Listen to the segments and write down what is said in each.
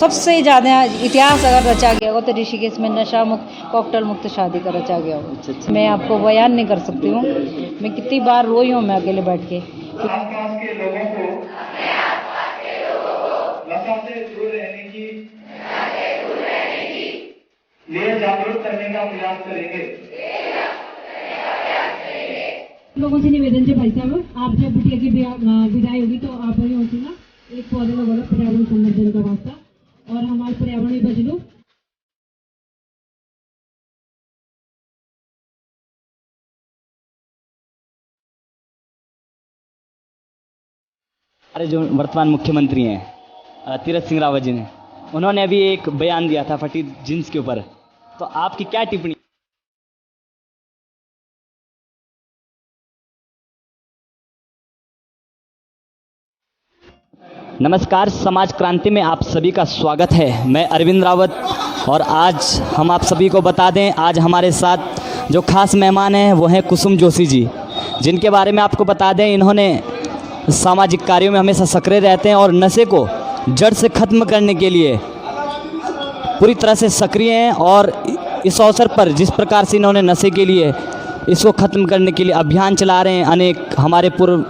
सबसे ज़्यादा इतिहास अगर रचा गया हो तो ऋषिकेश में नशा मुक्त कॉकटेल मुक्त शादी का रचा गया हो। मैं आपको बयान नहीं कर सकती हूँ, मैं कितनी बार रोई हूँ मैं अकेले बैठ के। आसपास के लोगों को नशा से दूर रहने की लिए जागरूक करने का प्रयास करेंगे। लोगों से निवेदन है भाई साहब, आप जब बिटिया की विदाई होगी तो आप वही होती ना एक पौधे में बोला पर्यावरण संरक्षण का वास्ता और हमारे पर्यावरण भी बच लो। हमारे जो वर्तमान मुख्यमंत्री हैं तीरथ सिंह रावत जी ने, उन्होंने अभी एक बयान दिया था फटी जींस के ऊपर, तो आपकी क्या टिप्पणी? नमस्कार, समाज क्रांति में आप सभी का स्वागत है। मैं अरविंद रावत और आज हम आप सभी को बता दें, आज हमारे साथ जो खास मेहमान हैं वो हैं कुसुम जोशी जी, जिनके बारे में आपको बता दें इन्होंने सामाजिक कार्यों में हमेशा सक्रिय रहते हैं और नशे को जड़ से ख़त्म करने के लिए पूरी तरह से सक्रिय हैं। और इस अवसर पर जिस प्रकार से इन्होंने नशे के लिए इसको ख़त्म करने के लिए अभियान चला रहे हैं, अनेक हमारे पूर्व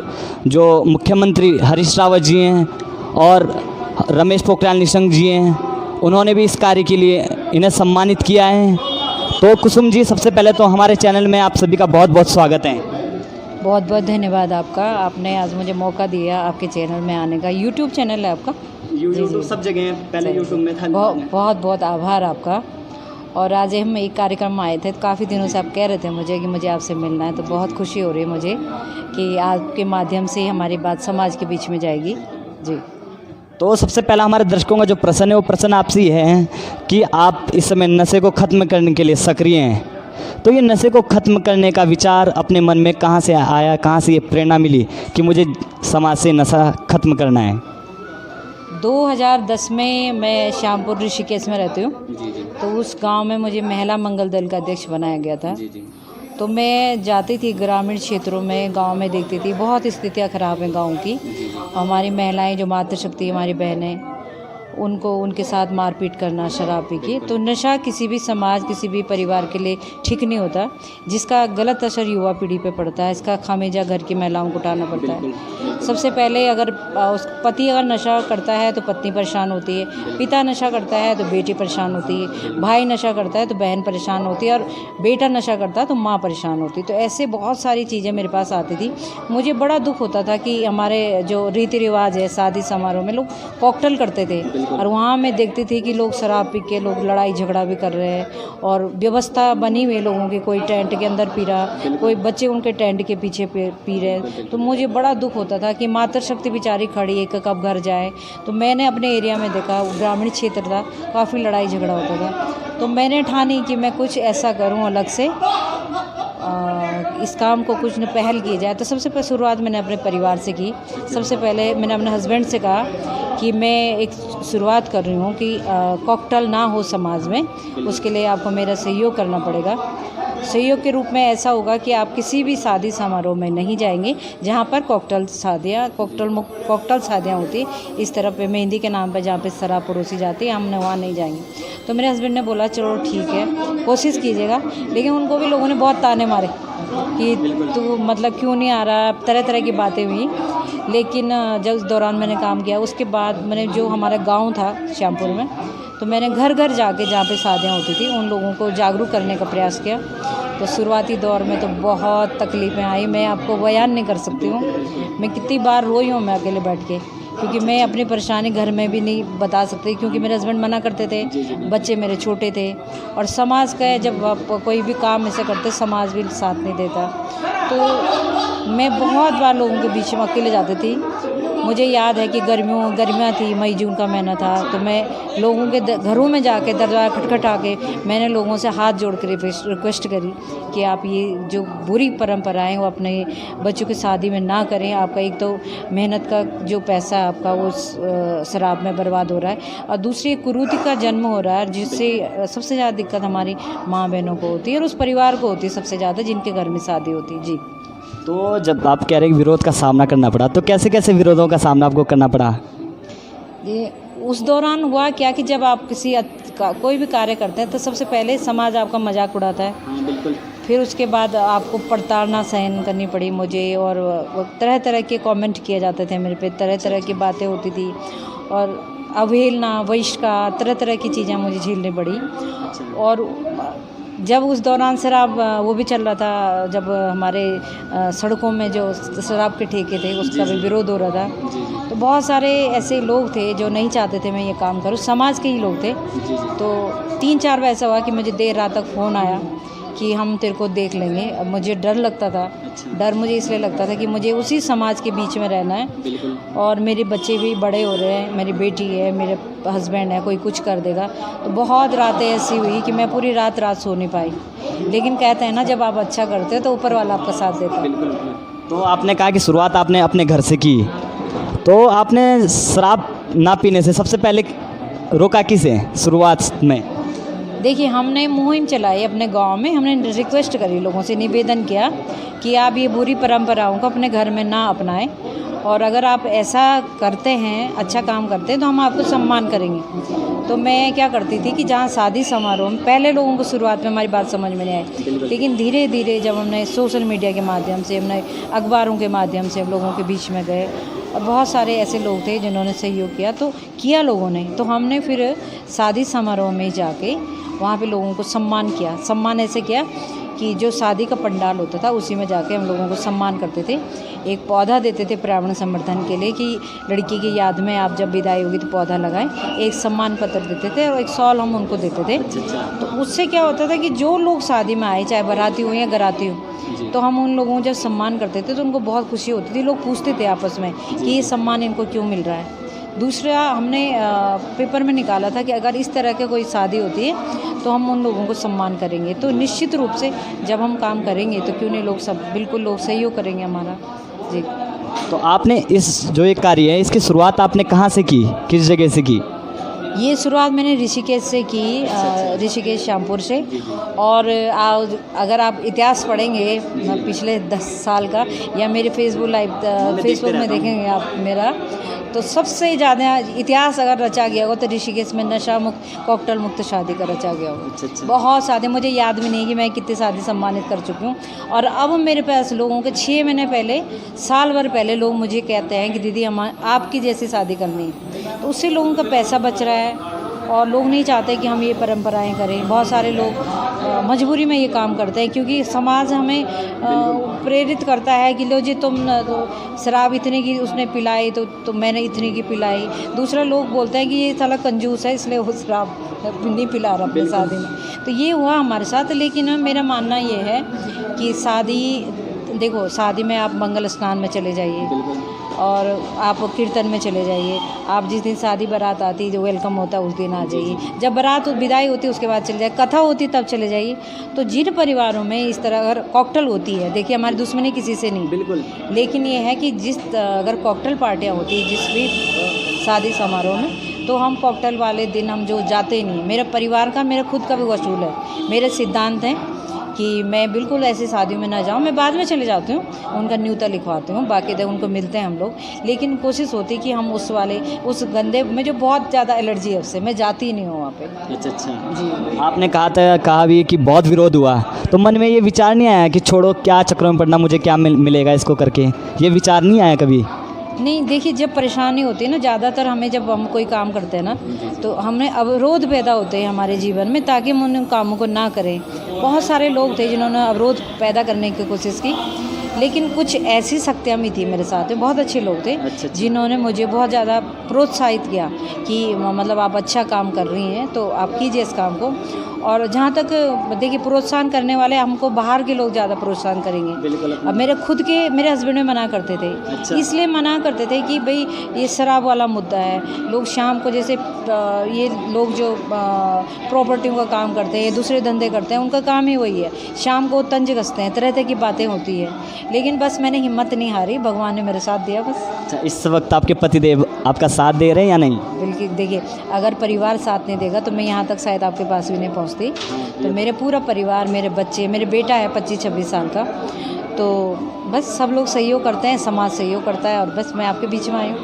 जो मुख्यमंत्री हरीश रावत जी हैं और रमेश पोखरियाल निशंक जी हैं, उन्होंने भी इस कार्य के लिए इन्हें सम्मानित किया है। तो कुसुम जी, सबसे पहले तो हमारे चैनल में आप सभी का बहुत बहुत स्वागत है। बहुत बहुत धन्यवाद आपका, आपने आज मुझे मौका दिया आपके चैनल में आने का। यूट्यूब चैनल है आपका? यूट्यूब सब जगह है, पहले यूट्यूब में था। बहुत बहुत आभार आपका। और आज हम एक कार्यक्रम में आए थे, तो काफ़ी दिनों से आप कह रहे थे मुझे कि मुझे आपसे मिलना है, तो बहुत खुशी हो रही है मुझे कि आपके माध्यम से हमारी बात समाज के बीच में जाएगी जी। तो सबसे पहला हमारे दर्शकों का जो प्रश्न है वो प्रश्न आपसे ये है कि आप इस समय नशे को ख़त्म करने के लिए सक्रिय हैं, तो ये नशे को ख़त्म करने का विचार अपने मन में कहाँ से आया, कहाँ से ये प्रेरणा मिली कि मुझे समाज से नशा ख़त्म करना है? 2010 में मैं श्यामपुर ऋषिकेश में रहती हूँ, तो उस गांव में मुझे महिला मंगल दल का अध्यक्ष बनाया गया था। तो मैं जाती थी ग्रामीण क्षेत्रों में, गांव में देखती थी बहुत स्थितियाँ ख़राब हैं गांव की। हमारी महिलाएं जो मातृशक्ति हमारी बहनें, उनको उनके साथ मारपीट करना, शराब पी के। तो नशा किसी भी समाज, किसी भी परिवार के लिए ठीक नहीं होता, जिसका गलत असर युवा पीढ़ी पे पड़ता है। इसका खामियाजा घर की महिलाओं को उठाना पड़ता है। सबसे पहले अगर उस पति अगर नशा करता है तो पत्नी परेशान होती है, पिता नशा करता है तो बेटी परेशान होती है, भाई नशा करता है तो बहन परेशान होती है, और बेटा नशा करता है तो माँ परेशान होती है। तो ऐसे बहुत सारी चीज़ें मेरे पास आती थी। मुझे बड़ा दुख होता था कि हमारे जो रीति रिवाज है, शादी समारोह में लोग कॉकटेल करते थे, और वहाँ मैं देखती थी कि लोग शराब पी के लोग लड़ाई झगड़ा भी कर रहे हैं, और व्यवस्था बनी हुई लोगों की, कोई टेंट के अंदर पी रहा, कोई बच्चे उनके टेंट के पीछे पी रहे। तो मुझे बड़ा दुख होता था कि मातृशक्ति बेचारी खड़ी है, कब घर जाए। तो मैंने अपने एरिया में देखा, ग्रामीण क्षेत्र था, काफ़ी लड़ाई झगड़ा होता था। तो मैंने ठानी कि मैं कुछ ऐसा करूं अलग से, इस काम को कुछ न पहल की जाए। तो सबसे पहले शुरुआत मैंने अपने परिवार से की। सबसे पहले मैंने अपने हस्बैंड से कहा कि मैं एक शुरुआत कर रही हूँ कि कॉकटेल ना हो समाज में, उसके लिए आपको मेरा सहयोग करना पड़ेगा। सहयोग के रूप में ऐसा होगा कि आप किसी भी शादी समारोह में नहीं जाएंगे जहाँ पर कॉकटेल शादियाँ होती, इस तरह पे मेहंदी के नाम पर जहाँ पे शराब परोसी जाती है, हम वहाँ नहीं जाएंगे। तो मेरे हस्बैंड ने बोला चलो ठीक है, कोशिश कीजिएगा। लेकिन उनको भी लोगों ने बहुत ताने मारे कि तू मतलब क्यों नहीं आ रहा, तरह तरह की बातें हुई। लेकिन जब उस दौरान मैंने काम किया, उसके बाद मैंने जो हमारा गाँव था श्यामपुर में, तो मैंने घर घर जाके जहाँ पे शादियाँ होती थी उन लोगों को जागरूक करने का प्रयास किया। तो शुरुआती दौर में तो बहुत तकलीफ़ें आई, मैं आपको बयान नहीं कर सकती हूँ। मैं कितनी बार रोई हूँ मैं अकेले बैठ के, क्योंकि मैं अपनी परेशानी घर में भी नहीं बता सकती, क्योंकि मेरे हस्बैंड मना करते थे, बच्चे मेरे छोटे थे, और समाज का जब आप कोई भी काम ऐसे करते समाज भी साथ नहीं देता। तो मैं बहुत बार लोगों के बीच में अकेले जाती थी। मुझे याद है कि गर्मियाँ थी, मई जून का महीना था, तो मैं लोगों के घरों में जाके दरवाज़ा खटखटा के मैंने लोगों से हाथ जोड़ कर रिक्वेस्ट करी कि आप ये जो बुरी परंपराएं वो अपने बच्चों की शादी में ना करें। आपका एक तो मेहनत का जो पैसा है आपका वो शराब में बर्बाद हो रहा है, और दूसरी कुरीति का जन्म हो रहा है, जिससे सबसे ज़्यादा दिक्कत हमारी माँ बहनों को होती है और उस परिवार को होती है सबसे ज़्यादा, जिनके घर में शादी होती है। जी। तो जब आप कह रहे हैं कि विरोध का सामना करना पड़ा, तो कैसे कैसे विरोधों का सामना आपको करना पड़ा? ये उस दौरान हुआ क्या कि जब आप कोई भी कार्य करते हैं तो सबसे पहले समाज आपका मजाक उड़ाता है। हाँ बिल्कुल। फिर उसके बाद आपको प्रताड़ना सहन करनी पड़ी मुझे, और तरह तरह के कमेंट किए जाते थे मेरे पे, तरह तरह की बातें होती थी, और अवहेलना, बहिष्कार, तरह तरह की चीज़ें मुझे झेलनी पड़ी। और जब उस दौरान शराब वो भी चल रहा था, जब हमारे सड़कों में जो शराब के ठेके थे उसका भी विरोध हो रहा था, तो बहुत सारे ऐसे लोग थे जो नहीं चाहते थे मैं ये काम करूँ, समाज के ही लोग थे। तो 3-4 बार ऐसा हुआ कि मुझे देर रात तक फ़ोन आया कि हम तेरे को देख लेंगे। अब मुझे डर लगता था। डर मुझे इसलिए लगता था कि मुझे उसी समाज के बीच में रहना है, और मेरे बच्चे भी बड़े हो रहे हैं, मेरी बेटी है, मेरे हस्बैंड है, कोई कुछ कर देगा। तो बहुत रातें ऐसी हुई कि मैं पूरी रात सो नहीं पाई। लेकिन कहते हैं ना, जब आप अच्छा करते हो तो ऊपर वाला आपका साथ देता है। तो आपने कहा कि शुरुआत आपने अपने घर से की, तो आपने शराब ना पीने से सबसे पहले रोका किसे शुरुआत में? देखिए, हमने मुहिम चलाई अपने गांव में। हमने रिक्वेस्ट करी, लोगों से निवेदन किया कि आप ये बुरी परंपराओं को अपने घर में ना अपनाएं, और अगर आप ऐसा करते हैं, अच्छा काम करते हैं, तो हम आपको सम्मान करेंगे। तो मैं क्या करती थी कि जहाँ शादी समारोह में, पहले लोगों को शुरुआत में हमारी बात समझ में नहीं आई, लेकिन धीरे धीरे जब हमने सोशल मीडिया के माध्यम से, हमने अखबारों के माध्यम से हम लोगों के बीच में गए, और बहुत सारे ऐसे लोग थे जिन्होंने सहयोग किया लोगों ने, तो हमने फिर शादी समारोह में जाके वहाँ पे लोगों को सम्मान किया। सम्मान ऐसे किया कि जो शादी का पंडाल होता था उसी में जाके हम लोगों को सम्मान करते थे। एक पौधा देते थे पर्यावरण संवर्धन के लिए, कि लड़की की याद में आप जब विदाई होगी तो पौधा लगाएं। एक सम्मान पत्र देते थे, और एक शॉल हम उनको देते थे। तो उससे क्या होता था कि जो लोग शादी में आए, चाहे बाराती हो या गराती हो, तो हम उन लोगों को जब सम्मान करते थे तो उनको बहुत खुशी होती थी। लोग पूछते थे आपस में कि ये सम्मान इनको क्यों मिल रहा है। दूसरा, हमने पेपर में निकाला था कि अगर इस तरह की कोई शादी होती है तो हम उन लोगों को सम्मान करेंगे। तो निश्चित रूप से जब हम काम करेंगे तो क्यों नहीं, लोग सब बिल्कुल लोग सहयोग करेंगे हमारा। जी। तो आपने इस जो एक कार्य है, इसकी शुरुआत आपने कहाँ से की, किस जगह से की? ये शुरुआत मैंने ऋषिकेश से की, ऋषिकेश श्यामपुर से। और अगर आप इतिहास पढ़ेंगे पिछले 10 साल का, या मेरे फेसबुक में देखेंगे आप मेरा, तो सबसे ज़्यादा इतिहास अगर रचा गया हो तो ऋषिकेश में नशा मुक्त, कॉकटेल मुक्त शादी का रचा गया हो। बहुत शादी, मुझे याद भी नहीं कि मैं कितनी शादी सम्मानित कर चुकी हूँ। और अब मेरे पास लोगों के 6 महीने पहले, साल भर पहले लोग मुझे कहते हैं कि दीदी हम आपकी जैसी शादी करनी है। तो उससे लोगों का पैसा बच रहा है, और लोग नहीं चाहते कि हम ये परंपराएं करें। बहुत सारे लोग मजबूरी में ये काम करते हैं, क्योंकि समाज हमें प्रेरित करता है कि लो जी, तुम शराब इतने की उसने पिलाई तो मैंने इतने की पिलाई। दूसरा, लोग बोलते हैं कि ये साला कंजूस है, इसलिए वो शराब नहीं पिला रहा अपनी शादी में। तो ये हुआ हमारे साथ। लेकिन मेरा मानना ये है कि देखो, शादी में आप मंगल स्नान में चले जाइए, और आप कीर्तन में चले जाइए। आप जिस दिन शादी बारात आती है, जो वेलकम होता है, उस दिन आ जाइए। जब बारात विदाई होती है उसके बाद चले जाइए, कथा होती है तब चले जाइए। तो जिन परिवारों में इस तरह अगर कॉकटेल होती है, देखिए हमारी दुश्मनी किसी से नहीं, बिल्कुल, लेकिन ये है कि अगर कॉकटेल पार्टियाँ होती है जिस भी शादी समारोह में, तो हम कॉकटेल वाले दिन हम जो जाते नहीं। मेरे परिवार का, मेरा खुद का भी वसूल है। मेरे सिद्धांत हैं कि मैं बिल्कुल ऐसी शादियों में ना जाऊं। मैं बाद में चले जाती हूँ, उनका न्यूता लिखवाती हूँ, बाकी तो उनको मिलते हैं हम लोग। लेकिन कोशिश होती है कि हम उस गंदे में, जो बहुत ज़्यादा एलर्जी है उससे, मैं जाती ही नहीं हूँ वहाँ पे। अच्छा जी। आपने कहा भी कि बहुत विरोध हुआ, तो मन में ये विचार नहीं आया कि छोड़ो, क्या चक्रों में पड़ना, मुझे क्या मिलेगा इसको करके? ये विचार नहीं आया कभी? नहीं, देखिए, जब परेशानी होती है ना, ज़्यादातर हमें जब हम कोई काम करते हैं ना, तो हमें अवरोध पैदा होते हैं हमारे जीवन में, ताकि हम उन कामों को ना करें। बहुत सारे लोग थे जिन्होंने अवरोध पैदा करने की कोशिश की, लेकिन कुछ ऐसी शक्तियाँ भी थी मेरे साथ में, बहुत अच्छे लोग थे जिन्होंने मुझे बहुत ज़्यादा प्रोत्साहित किया कि मतलब आप अच्छा काम कर रही हैं, तो आप कीजिए इस काम को। और जहाँ तक देखिए, प्रोत्साहन करने वाले हमको बाहर के लोग ज़्यादा प्रोत्साहन करेंगे। अब मेरे हस्बैंड में मना करते थे। इसलिए मना करते थे कि भाई ये शराब वाला मुद्दा है। लोग शाम को, जैसे ये लोग जो प्रॉपर्टियों का काम करते हैं, दूसरे धंधे करते हैं, उनका काम ही वही है, शाम को तंज कसते हैं, तरह तरह की बातें होती है। लेकिन बस मैंने हिम्मत नहीं हारी, भगवान ने मेरे साथ दिया बस। अच्छा, इस वक्त आपके पतिदेव आपका साथ दे रहे हैं या नहीं? बिल्कुल, देखिए, अगर परिवार साथ नहीं देगा तो मैं यहाँ तक शायद आपके पास भी नहीं पहुँचती। तो मेरे पूरा परिवार, मेरे बच्चे, मेरे बेटा है 25-26 साल का, तो बस सब लोग सहयोग करते हैं, समाज सहयोग करता है, और बस मैं आपके बीच में आई हूँ।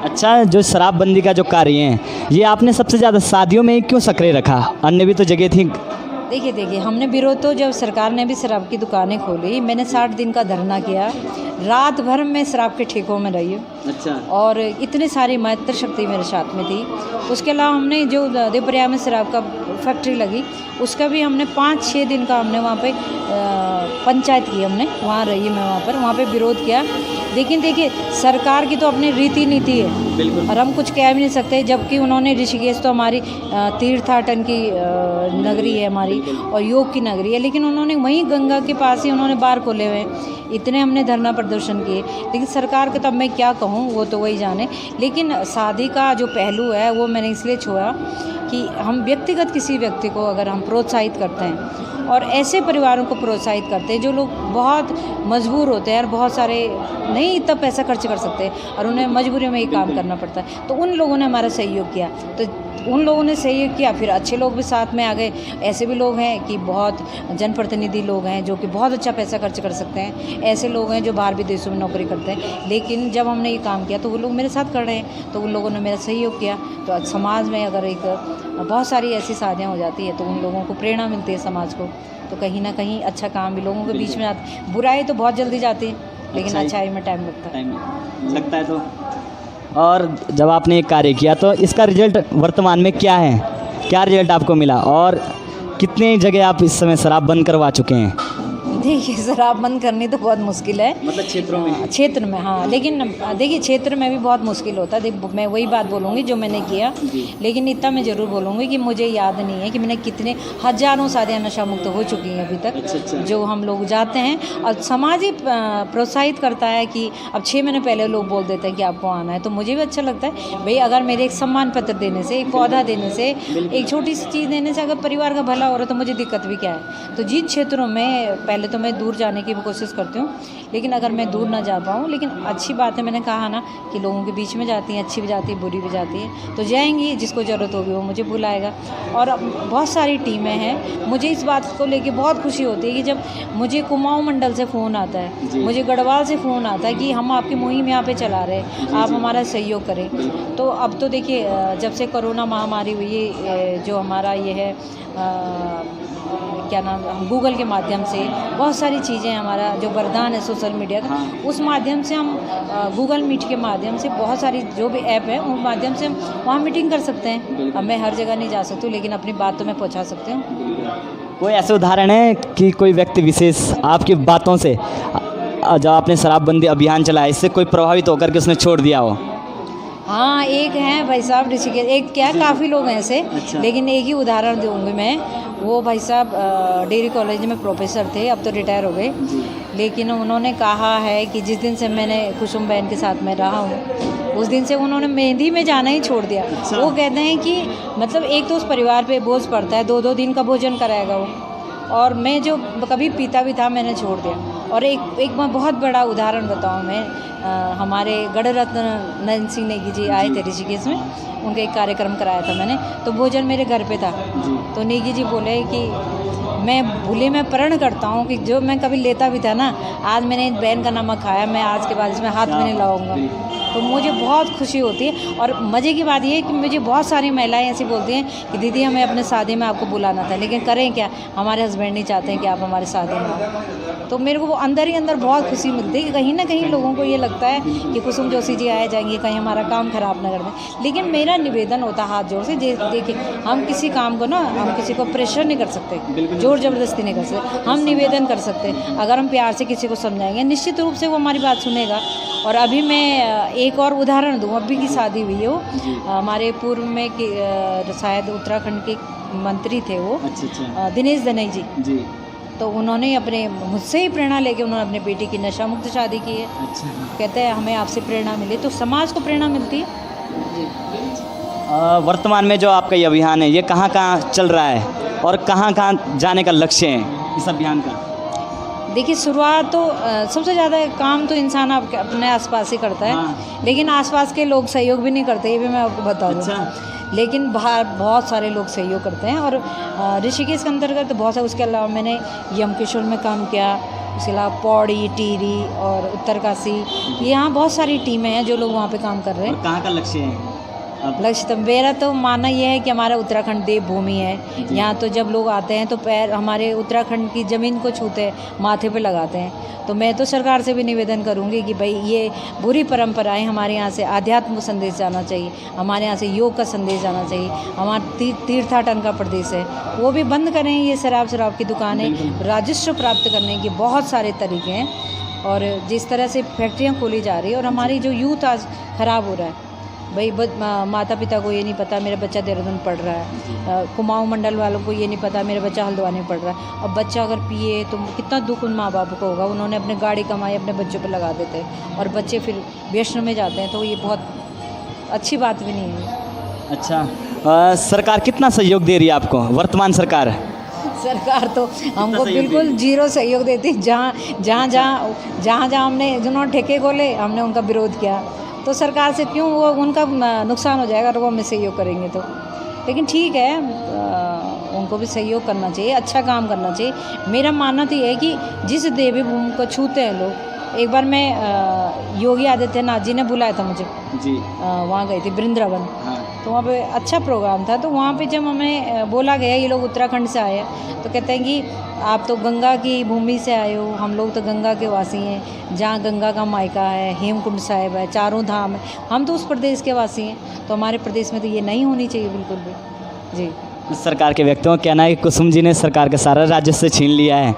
अच्छा, जो शराबबंदी का जो कार्य है ये आपने सबसे ज़्यादा शादियों में ही क्यों सक्रिय रखा? अन्य भी तो जगह थी। देखिए हमने विरोध तो जब सरकार ने भी शराब की दुकानें खोली, मैंने 60 दिन का धरना किया, रात भर मैं शराब के ठेकों में रही हूँ। अच्छा। और इतनी सारी मातृ शक्ति मेरे साथ में थी। उसके अलावा हमने जो देवप्रयाग में शराब का फैक्ट्री लगी उसका भी हमने 5-6 दिन का हमने वहाँ पे पंचायत की, हमने वहाँ रही मैं वहाँ पे विरोध किया। लेकिन देखिए सरकार की तो अपनी रीति नीति है बिल्कुल। और हम कुछ कह भी नहीं सकते, जबकि उन्होंने ऋषिकेश तो हमारी तीर्थाटन की नगरी है हमारी और योग की नगरी है, लेकिन उन्होंने वहीं गंगा के पास ही उन्होंने बार खोले हुए हैं। इतने हमने धरना प्रदर्शन किए, लेकिन सरकार के तो अब मैं क्या कहूँ, वो तो वही जाने। लेकिन शादी का जो पहलू है वो मैंने इसलिए छोड़ा कि हम व्यक्तिगत किसी व्यक्ति को अगर हम प्रोत्साहित करते हैं और ऐसे परिवारों को प्रोत्साहित करते हैं जो लोग बहुत मजबूर होते हैं और बहुत सारे नहीं इतना पैसा खर्च कर सकते और उन्हें मजबूरी में ही काम करना पड़ता है, तो उन लोगों ने हमारा सहयोग किया। तो उन लोगों ने सहयोग किया, फिर अच्छे लोग भी साथ में आ गए। ऐसे भी लोग हैं कि बहुत जनप्रतिनिधि लोग हैं जो कि बहुत अच्छा पैसा खर्च कर सकते हैं, ऐसे लोग हैं जो बाहर विदेशों में नौकरी करते हैं। लेकिन जब हमने ये काम किया तो वो लोग मेरे साथ कर रहे हैं, तो उन लोगों ने मेरा सहयोग किया। तो आज समाज में अगर एक बहुत सारी ऐसी शादियाँ हो जाती है तो उन लोगों को प्रेरणा मिलती है समाज को, तो कहीं ना कहीं अच्छा काम भी लोगों के बीच में आता है। बुराई तो बहुत जल्दी जाती है, लेकिन अच्छाई में टाइम लगता है। तो और जब आपने ये कार्य किया तो इसका रिजल्ट वर्तमान में क्या है? क्या रिजल्ट आपको मिला और कितनी जगह आप इस समय शराब बंद करवा चुके हैं? देखिए शराब बंद करनी तो बहुत मुश्किल है, मतलब क्षेत्रों में? क्षेत्र में हाँ, लेकिन देखिए क्षेत्र में भी बहुत मुश्किल होता है। मैं वही बात बोलूँगी जो मैंने किया, लेकिन इतना मैं ज़रूर बोलूँगी कि मुझे याद नहीं है कि मैंने कितने हज़ारों शादियाँ नशा मुक्त हो चुकी हैं अभी तक। अच्छा। जो जो हम लोग जाते हैं और समाज ही प्रोत्साहित करता है कि अब 6 महीने पहले लोग बोल देते हैं कि आपको आना है, तो मुझे भी अच्छा लगता है भाई। अगर मेरे एक सम्मान पत्र देने से, एक पौधा देने से, एक छोटी सी चीज़ देने से अगर परिवार का भला हो रहा है तो मुझे दिक्कत भी क्या है। तो जिन क्षेत्रों में पहले तो मैं दूर जाने की भी कोशिश करती हूँ, लेकिन अगर मैं दूर ना जा पाऊँ, लेकिन अच्छी बात है, मैंने कहा ना कि लोगों के बीच में जाती हैं, अच्छी भी जाती है बुरी भी जाती है, तो जाएंगी, जिसको ज़रूरत होगी वो मुझे बुलाएगा। और बहुत सारी टीमें हैं, मुझे इस बात को लेके बहुत खुशी होती है कि जब मुझे कुमाऊं मंडल से फ़ोन आता है, मुझे गढ़वाल से फ़ोन आता है कि हम आपकी मुहिम यहाँ पे चला रहे हैं, आप हमारा सहयोग करें। तो अब तो देखिए जब से कोरोना महामारी हुई है, जो हमारा ये है क्या नाम, हम गूगल के माध्यम से बहुत सारी चीज़ें, हमारा जो वरदान है सोशल मीडिया का, उस माध्यम से हम गूगल मीट के माध्यम से बहुत सारी जो भी ऐप है उस माध्यम से हम वहाँ मीटिंग कर सकते हैं। अब मैं हर जगह नहीं जा सकती हूँ, लेकिन अपनी बात तो मैं पहुँचा सकती हूँ। कोई ऐसे उदाहरण है कि कोई व्यक्ति विशेष आपकी बातों से, जब आपने शराबबंदी अभियान चलाया, इससे कोई प्रभावित होकर के उसने छोड़ दिया हो? हाँ, एक हैं भाई साहब ऋषिकेश, एक क्या काफ़ी लोग हैं ऐसे। अच्छा। लेकिन एक ही उदाहरण दूँगी मैं। वो भाई साहब डेयरी कॉलेज में प्रोफेसर थे, अब तो रिटायर हो गए, लेकिन उन्होंने कहा है कि जिस दिन से मैंने कुसुम बहन के साथ में रहा हूँ उस दिन से उन्होंने मेहंदी में जाना ही छोड़ दिया। अच्छा। वो कहते हैं कि मतलब एक तो उस परिवार पे बोझ पड़ता है, 2-2 दिन का भोजन कराएगा वो, और मैं जो कभी पीता भी था मैंने छोड़ दिया। और एक मैं बहुत बड़ा उदाहरण बताऊँ मैं, हमारे गढ़ रत्न नयन सिंह नेगी जी आए थे ऋषिकेश में, उनका एक कार्यक्रम कराया था मैंने, तो भोजन मेरे घर पे था। तो नेगी जी बोले कि मैं भूले में प्रण करता हूँ कि जो मैं कभी लेता भी था ना, आज मैंने बहन का नमक खाया, मैं आज के बाद इसमें हाथ में नहीं लगाऊंगा। तो मुझे बहुत खुशी होती है। और मज़े की बात ये है कि मुझे बहुत सारी महिलाएं ऐसी बोलती हैं कि दीदी हमें अपने शादी में आपको बुलाना था, लेकिन करें क्या, हमारे हस्बैंड नहीं चाहते हैं कि आप हमारे शादी में आओ। तो मेरे को वो अंदर ही अंदर बहुत खुशी मिलती है कि कहीं ना कहीं लोगों को ये लगता है कि कुसुम जोशी जी आए जाएंगे, कहीं हमारा काम ख़राब ना कर दें। लेकिन मेरा निवेदन होता हाथ जोड़ से, देखिए हम किसी काम को ना, हम किसी को प्रेशर नहीं कर सकते, जोर ज़बरदस्ती नहीं कर सकते, हम निवेदन कर सकते हैं। अगर हम प्यार से किसी को समझाएंगे, निश्चित रूप से वो हमारी बात सुनेगा। और अभी मैं एक और उदाहरण दूँ, अभी की शादी हुई है वो, हमारे पूर्व में शायद उत्तराखंड के मंत्री थे वो, अच्छा। दिनेश दनई जी। तो उन्होंने अपने मुझसे ही प्रेरणा लेके उन्होंने अपने बेटी की नशा मुक्त शादी की है। अच्छा। कहते हैं हमें आपसे प्रेरणा मिली, तो समाज को प्रेरणा मिलती है। वर्तमान में जो आपका ये अभियान है, ये कहाँ कहाँ चल रहा है और कहाँ कहाँ जाने का लक्ष्य है इस अभियान का? देखिए शुरुआत तो सबसे ज़्यादा काम तो इंसान अपने आसपास ही करता है। हाँ। लेकिन आसपास के लोग सहयोग भी नहीं करते, ये भी मैं आपको बता दूँ। अच्छा। लेकिन बाहर बहुत सारे लोग सहयोग करते हैं। और ऋषिकेश के अंतर्गत बहुत सारे, उसके अलावा मैंने यम किशोर में काम किया, उसके अलावा पौड़ी, टिहरी और उत्तरकाशी, यहाँ बहुत सारी टीमें हैं जो लोग वहाँ पे काम कर रहे हैं। और कहाँ का लक्ष्य है अब? लक्ष्य तो मेरा तो मानना यह है कि हमारा उत्तराखंड देवभूमि है। यहाँ तो जब लोग आते हैं तो पैर हमारे उत्तराखंड की ज़मीन को छूते हैं, माथे पे लगाते हैं। तो मैं तो सरकार से भी निवेदन करूँगी कि भाई ये बुरी परंपराएं हमारे यहाँ से आध्यात्म संदेश जाना चाहिए, हमारे यहाँ से योग का संदेश जाना चाहिए। हमारा तीर्थाटन का प्रदेश है, वो भी बंद करें। ये शराब की दुकानें, राजस्व प्राप्त करने के बहुत सारे तरीके हैं। और जिस तरह से फैक्ट्रियाँ खोली जा रही है और हमारी जो यूथ आज ख़राब हो रहा है, भाई माता पिता को ये नहीं पता मेरा बच्चा देहरादून पढ़ रहा है, कुमाऊं मंडल वालों को ये नहीं पता मेरा बच्चा हल्द्वानी पढ़ रहा है। अब बच्चा अगर पिए तो कितना दुख उन माँ बाप को होगा। उन्होंने अपने गाड़ी कमाई अपने बच्चों पर लगा देते हैं और बच्चे फिर व्यसन में जाते हैं, तो ये बहुत अच्छी बात भी नहीं है। अच्छा, सरकार कितना सहयोग दे रही है आपको, वर्तमान सरकार? सरकार तो हमको सहयोग बिल्कुल जीरो सहयोग देती। जहाँ हमने जिन्होंने ठेके खोले हमने उनका विरोध किया, तो सरकार से क्यों वो उनका नुकसान हो जाएगा और वो हमें सहयोग करेंगे तो। लेकिन ठीक है, उनको भी सहयोग करना चाहिए, अच्छा काम करना चाहिए। मेरा मानना तो ये है कि जिस देवी भूमि को छूते हैं लोग, एक बार मैं योगी आदित्यनाथ जी ने बुलाया था मुझे जी, वहाँ गई थी वृंदावन। हाँ। तो वहाँ पे अच्छा प्रोग्राम था। तो वहाँ पे जब हमें बोला गया ये लोग उत्तराखंड से आए हैं, तो कहते हैं कि आप तो गंगा की भूमि से आए हो, हम लोग तो गंगा के वासी हैं, जहाँ गंगा का मायका है, हेमकुंड साहिब है, चारों धाम है, हम तो उस प्रदेश के वासी हैं। तो हमारे प्रदेश में तो ये नहीं होनी चाहिए बिल्कुल भी। जी, सरकार के व्यक्तियों का कहना है कि कुसुम जी ने सरकार का सारा राजस्व छीन लिया है,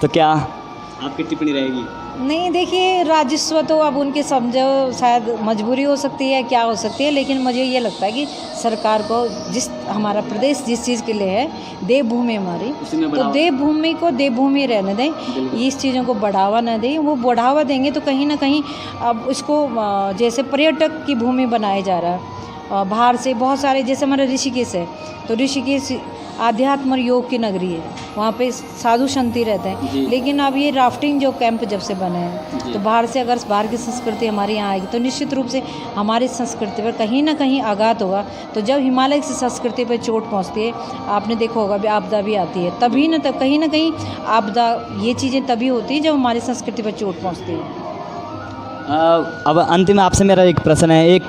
तो क्या आपकी टिप्पणी रहेगी? नहीं, देखिए राजस्व तो अब उनके समझो शायद मजबूरी हो सकती है, क्या हो सकती है, लेकिन मुझे ये लगता है कि सरकार को हमारा प्रदेश जिस चीज़ के लिए है, देवभूमि हमारी, तो देवभूमि को देवभूमि रहने दें, इस चीज़ों को बढ़ावा न दें। वो बढ़ावा देंगे तो कहीं ना कहीं अब इसको जैसे पर्यटक की भूमि बनाया जा रहा है बाहर से बहुत सारे, जैसे हमारा ऋषिकेश है, तो ऋषिकेश आध्यात्म और योग की नगरी है, वहाँ पे साधु संती रहते हैं। लेकिन अब ये राफ्टिंग जो कैंप जब से बने हैं, तो बाहर से अगर बाहर की संस्कृति हमारे यहाँ आएगी तो निश्चित रूप से हमारी संस्कृति पर कहीं ना कहीं आघात होगा। तो जब हिमालय की संस्कृति पर चोट पहुँचती है, आपने देखा होगा भी आपदा भी आती है, तभी न तब कहीं ना कहीं आपदा, ये चीज़ें तभी होती हैं जब हमारी संस्कृति पर चोट पहुँचती है। अब अंतिम में आपसे मेरा एक प्रश्न है। एक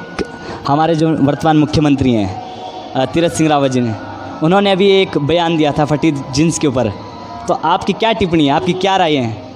हमारे जो वर्तमान मुख्यमंत्री हैं तीरथ सिंह रावत जी ने, उन्होंने अभी एक बयान दिया था फटी जींस के ऊपर, तो आपकी क्या टिप्पणी है, आपकी क्या राय है?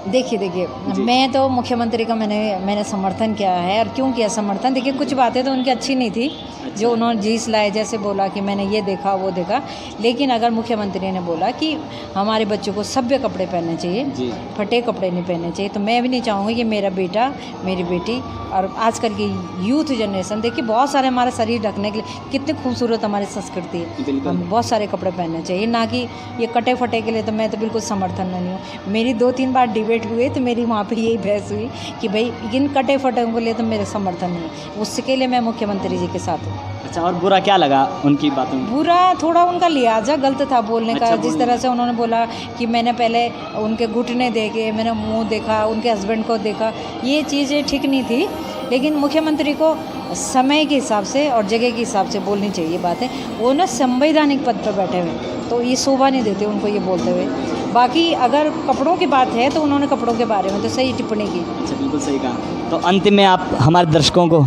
देखिए मैं तो मुख्यमंत्री का मैंने समर्थन किया है। और क्यों किया समर्थन? देखिए कुछ बातें तो उनकी अच्छी नहीं थी जो उन्होंने जींस लाए, जैसे बोला कि मैंने ये देखा वो देखा। लेकिन अगर मुख्यमंत्री ने बोला कि हमारे बच्चों को सभ्य कपड़े पहनने चाहिए, फटे कपड़े नहीं पहनने चाहिए, तो मैं भी नहीं चाहूँगी कि मेरा बेटा मेरी बेटी और आजकल की यूथ जनरेशन, देखिए बहुत सारे हमारा शरीर ढकने के लिए कितनी खूबसूरत हमारी संस्कृति है, हम बहुत सारे कपड़े पहनने चाहिए, ना कि ये कटे फटे के लिए। तो मैं तो बिल्कुल समर्थन नहीं हूँ। मेरी 2-3 बार डिबेट हुए तो मेरी वहाँ पे यही बहस हुई कि भाई इन कटे फटे के लिए तो मेरा समर्थन नहीं है, उसके लिए मैं मुख्यमंत्री जी के साथ हूँ। अच्छा, और बुरा क्या लगा उनकी बातों में? बुरा थोड़ा उनका लिहाजा गलत था बोलने का। जिस तरह से उन्होंने बोला कि मैंने पहले उनके घुटने देखे, मैंने मुंह देखा, उनके हस्बैंड को देखा, ये चीज़ें ठीक नहीं थी। लेकिन मुख्यमंत्री को समय के हिसाब से और जगह के हिसाब से बोलनी चाहिए बातें। वो ना संवैधानिक पद पर बैठे हुए, तो ये शोभा नहीं देते उनको ये बोलते हुए। बाकी अगर कपड़ों की बात है तो उन्होंने कपड़ों के बारे में तो सही टिप्पणी की। अच्छा, बिल्कुल सही कहा। तो अंतिम में आप हमारे दर्शकों को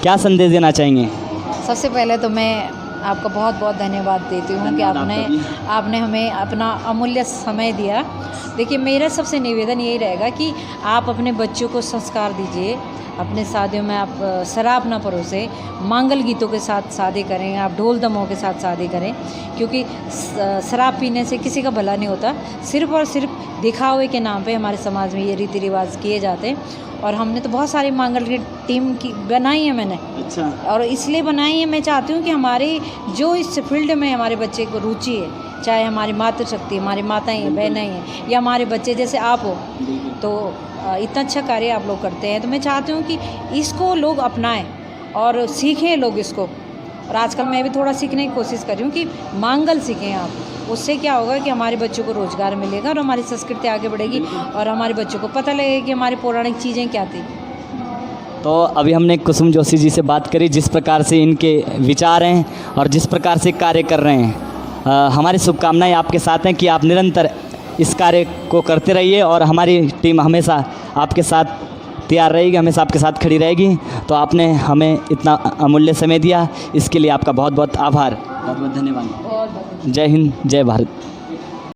क्या संदेश देना चाहेंगे? सबसे पहले तो मैं आपका बहुत बहुत धन्यवाद देती हूँ कि आपने हमें अपना अमूल्य समय दिया। देखिए मेरा सबसे निवेदन यही रहेगा कि आप अपने बच्चों को संस्कार दीजिए, अपने शादियों में आप शराब ना परोसें, मांगल गीतों के साथ शादी करें, आप ढोल दमों के साथ शादी करें, क्योंकि शराब पीने से किसी का भला नहीं होता। सिर्फ़ और सिर्फ दिखावे के नाम पे हमारे समाज में ये रीति रिवाज किए जाते हैं। और हमने तो बहुत सारी मांगल की टीम की बनाई है मैंने। अच्छा। और इसलिए बनाई है, मैं चाहती हूँ कि हमारी जो इस फील्ड में हमारे बच्चे को रुचि है, चाहे हमारी मातृशक्ति, हमारी माताएँ हैं, बहनें हैं, या हमारे बच्चे जैसे आप हो, तो इतना अच्छा कार्य आप लोग करते हैं, तो मैं चाहती हूँ कि इसको लोग अपनाएं और सीखें लोग इसको। और आजकल मैं भी थोड़ा सीखने की कोशिश कर रही हूँ कि मांगल सीखें आप। उससे क्या होगा कि हमारे बच्चों को रोज़गार मिलेगा और हमारी संस्कृति आगे बढ़ेगी और हमारे बच्चों को पता लगेगा कि हमारी पौराणिक चीज़ें क्या थी। तो अभी हमने कुसुम जोशी जी से बात करी, जिस प्रकार से इनके विचार हैं और जिस प्रकार से कार्य कर रहे हैं। हमारी शुभकामनाएं आपके साथ हैं कि आप निरंतर इस कार्य को करते रहिए और हमारी टीम हमेशा आपके साथ तैयार रहेगी, हमेशा आपके साथ खड़ी रहेगी। तो आपने हमें इतना अमूल्य समय दिया, इसके लिए आपका बहुत बहुत आभार, बहुत बहुत धन्यवाद। जय हिंद, जय भारत।